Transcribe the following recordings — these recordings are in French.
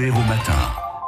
Bleu Héros Matin.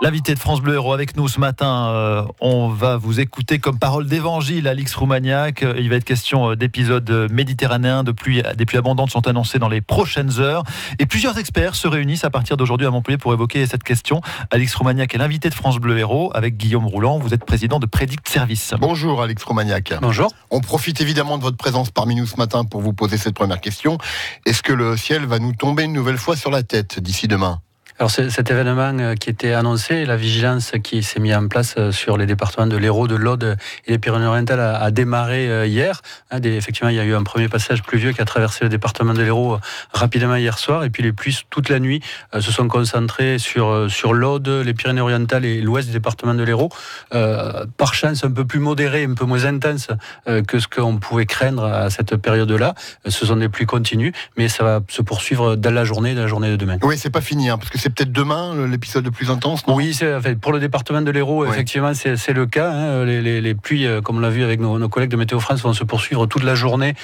L'invité de France Bleu Héros avec nous ce matin, on va vous écouter comme parole d'évangile, Alix Roumaniac. Il va être question d'épisodes méditerranéens, des pluies abondantes sont annoncées dans les prochaines heures. Et plusieurs experts se réunissent à partir d'aujourd'hui à Montpellier pour évoquer cette question. Alix Roumaniac est l'invité de France Bleu Héros avec Guillaume Rouland. Vous êtes président de Predict Service. Bonjour Alix Roumaniac. Bonjour. On profite évidemment de votre présence parmi nous ce matin pour vous poser cette première question. Est-ce que le ciel va nous tomber une nouvelle fois sur la tête d'ici demain ? Alors cet événement qui était annoncé, la vigilance qui s'est mise en place sur les départements de l'Hérault, de l'Aude et les Pyrénées-Orientales a démarré hier. Effectivement, il y a eu un premier passage pluvieux qui a traversé le département de l'Hérault rapidement hier soir. Et puis les pluies toute la nuit se sont concentrées sur l'Aude, les Pyrénées-Orientales et l'ouest du département de l'Hérault. Par chance un peu plus modérées, un peu moins intenses que ce qu'on pouvait craindre à cette période-là. Ce sont des pluies continues, mais ça va se poursuivre dans la journée de demain. Oui, c'est pas fini, parce que c'est peut-être demain l'épisode le plus intense, non ? Oui, pour le département de l'Hérault, effectivement, c'est le cas. Les pluies, comme on l'a vu avec nos collègues de Météo France, vont se poursuivre toute la journée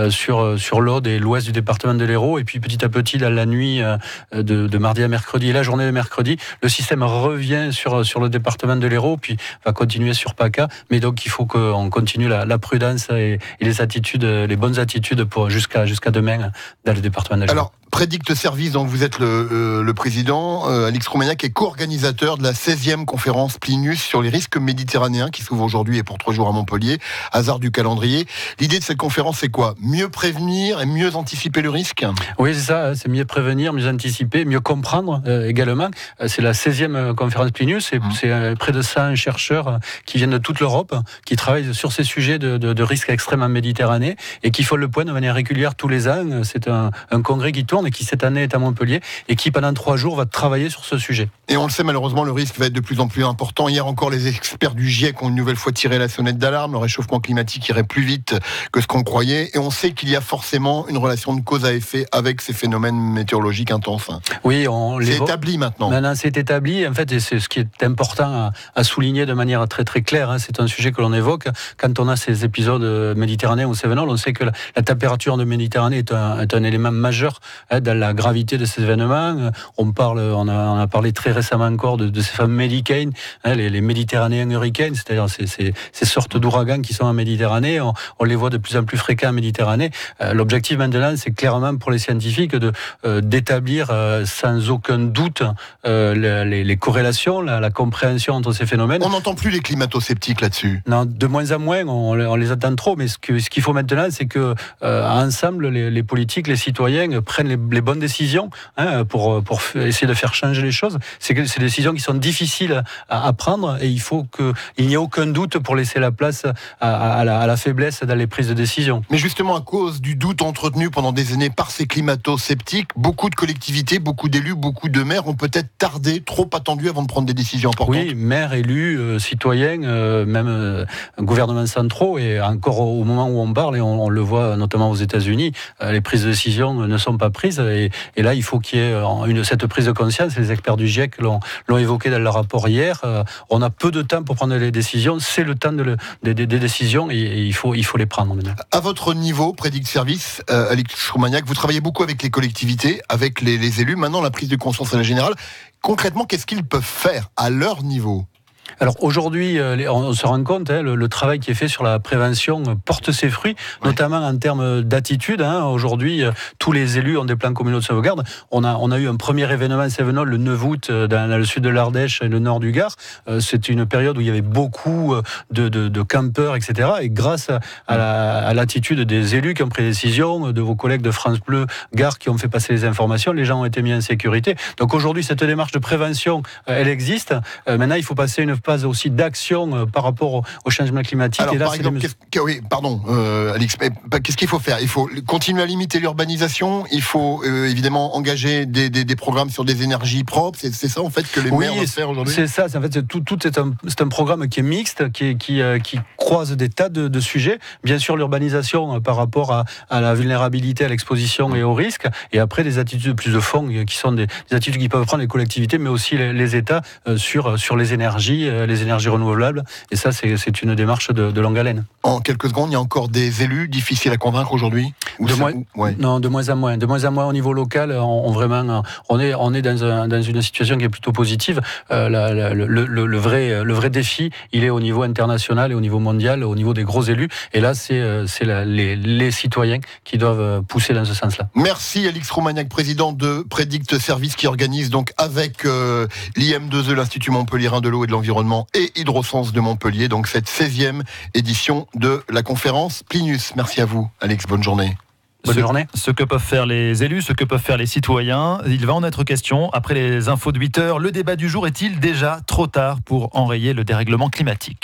sur l'Aude et l'ouest du département de l'Hérault. Et puis petit à petit, dans la nuit de mardi à mercredi et la journée de mercredi, le système revient sur le département de l'Hérault, puis va continuer sur PACA. Mais donc, il faut qu'on continue la prudence et les bonnes attitudes jusqu'à demain dans le département de l'Hérault. Alors, Predict Service, dont vous êtes le président, Alix Roumaniac est co-organisateur de la 16e conférence Plinus sur les risques méditerranéens qui s'ouvre aujourd'hui et pour 3 jours à Montpellier, hasard du calendrier. L'idée de cette conférence, c'est quoi ? Mieux prévenir et mieux anticiper le risque ? Oui, c'est ça, c'est mieux prévenir, mieux anticiper, mieux comprendre également. C'est la 16e conférence Plinus, c'est près de 100 chercheurs qui viennent de toute l'Europe, qui travaillent sur ces sujets de risques extrêmes en Méditerranée et qui font le point de manière régulière tous les ans. C'est un congrès qui tourne et qui cette année est à Montpellier et qui pendant 3 jours va travailler sur ce sujet. Et on le sait, malheureusement, le risque va être de plus en plus important. Hier encore, les experts du GIEC ont une nouvelle fois tiré la sonnette d'alarme. Le réchauffement climatique irait plus vite que ce qu'on croyait. Et on sait qu'il y a forcément une relation de cause à effet avec ces phénomènes météorologiques intenses. Oui, c'est établi maintenant. Maintenant, c'est établi. En fait, et c'est ce qui est important à souligner de manière très très claire. C'est un sujet que l'on évoque. Quand on a ces épisodes méditerranéens ou cévenols, on sait que la température de Méditerranée est un élément majeur dans la gravité de ces événements. On a parlé très récemment encore de ces fameux Médicanes, les Méditerranéens hurricanes, c'est-à-dire ces sortes d'ouragans qui sont en Méditerranée. On les voit de plus en plus fréquents en Méditerranée. L'objectif maintenant, c'est clairement pour les scientifiques d'établir sans aucun doute les corrélations, la compréhension entre ces phénomènes. On n'entend plus les climato-sceptiques là-dessus. Non, de moins en moins, on les attend trop, mais ce qu'il faut maintenant, c'est que ensemble, les politiques, les citoyens prennent les bonnes décisions pour essayer de faire changer les choses. C'est des décisions qui sont difficiles à prendre et il faut qu'il n'y ait aucun doute pour laisser la place à la faiblesse dans les prises de décision. Mais justement, à cause du doute entretenu pendant des années par ces climato-sceptiques, beaucoup de collectivités, beaucoup d'élus, beaucoup de maires ont peut-être tardé, trop attendu avant de prendre des décisions importantes. Oui, maires, élus, citoyens, même gouvernements centraux, et encore au moment où on parle, et on le voit notamment aux États-Unis, les prises de décision ne sont pas prises, et là il faut qu'il y ait cette prise de conscience. Les experts du GIEC l'ont évoqué dans leur rapport hier. On a peu de temps pour prendre les décisions, c'est le temps des décisions et il faut les prendre maintenant. À votre niveau, Predict Service, Alix Roumaniac, vous travaillez beaucoup avec les collectivités, avec les élus. Maintenant, la prise de conscience en général. Concrètement, qu'est-ce qu'ils peuvent faire à leur niveau ? Alors aujourd'hui, on se rend compte, le travail qui est fait sur la prévention porte ses fruits, notamment en termes d'attitude. Aujourd'hui, tous les élus ont des plans communaux de sauvegarde. On a eu un premier événement cévenol le 9 août dans le sud de l'Ardèche et le nord du Gard. C'était une période où il y avait beaucoup de campeurs, etc. Et grâce à l'attitude des élus qui ont pris des décisions, de vos collègues de France Bleu Gard qui ont fait passer les informations, les gens ont été mis en sécurité. Donc aujourd'hui, cette démarche de prévention, elle existe. Maintenant, il faut passer une phase aussi d'action par rapport au changement climatique. Alors, et là, par exemple, Alix, qu'est-ce qu'il faut faire ? Il faut continuer à limiter l'urbanisation, il faut évidemment engager des programmes sur des énergies propres, c'est ça en fait que les maires doivent faire aujourd'hui ? C'est ça, en fait, tout c'est un programme qui est mixte, qui croise des tas de sujets. Bien sûr, l'urbanisation par rapport à la vulnérabilité, à l'exposition et au risque, et après des attitudes plus de fond qui sont des attitudes qui peuvent prendre les collectivités, mais aussi les États sur les énergies, les énergies renouvelables. Et ça, c'est une démarche de longue haleine. En quelques secondes, il y a encore des élus difficiles à convaincre aujourd'hui ? Non, de moins en moins. De moins en moins au niveau local. On est dans une situation qui est plutôt positive. Le vrai défi, il est au niveau international et au niveau mondial, au niveau des gros élus. Et là, c'est les citoyens qui doivent pousser dans ce sens-là. Merci Alix Roumaniac, président de Predict Service, qui organise donc avec l'IM2E, l'Institut Montpellierin de l'eau et de l'environnement, et Hydrosens de Montpellier, donc cette 16e édition de la conférence Plinus. Merci à vous, Alex. Bonne journée. Bonne journée. Ce que peuvent faire les élus, ce que peuvent faire les citoyens, il va en être question. Après les infos de 8h, le débat du jour est-il déjà trop tard pour enrayer le dérèglement climatique ?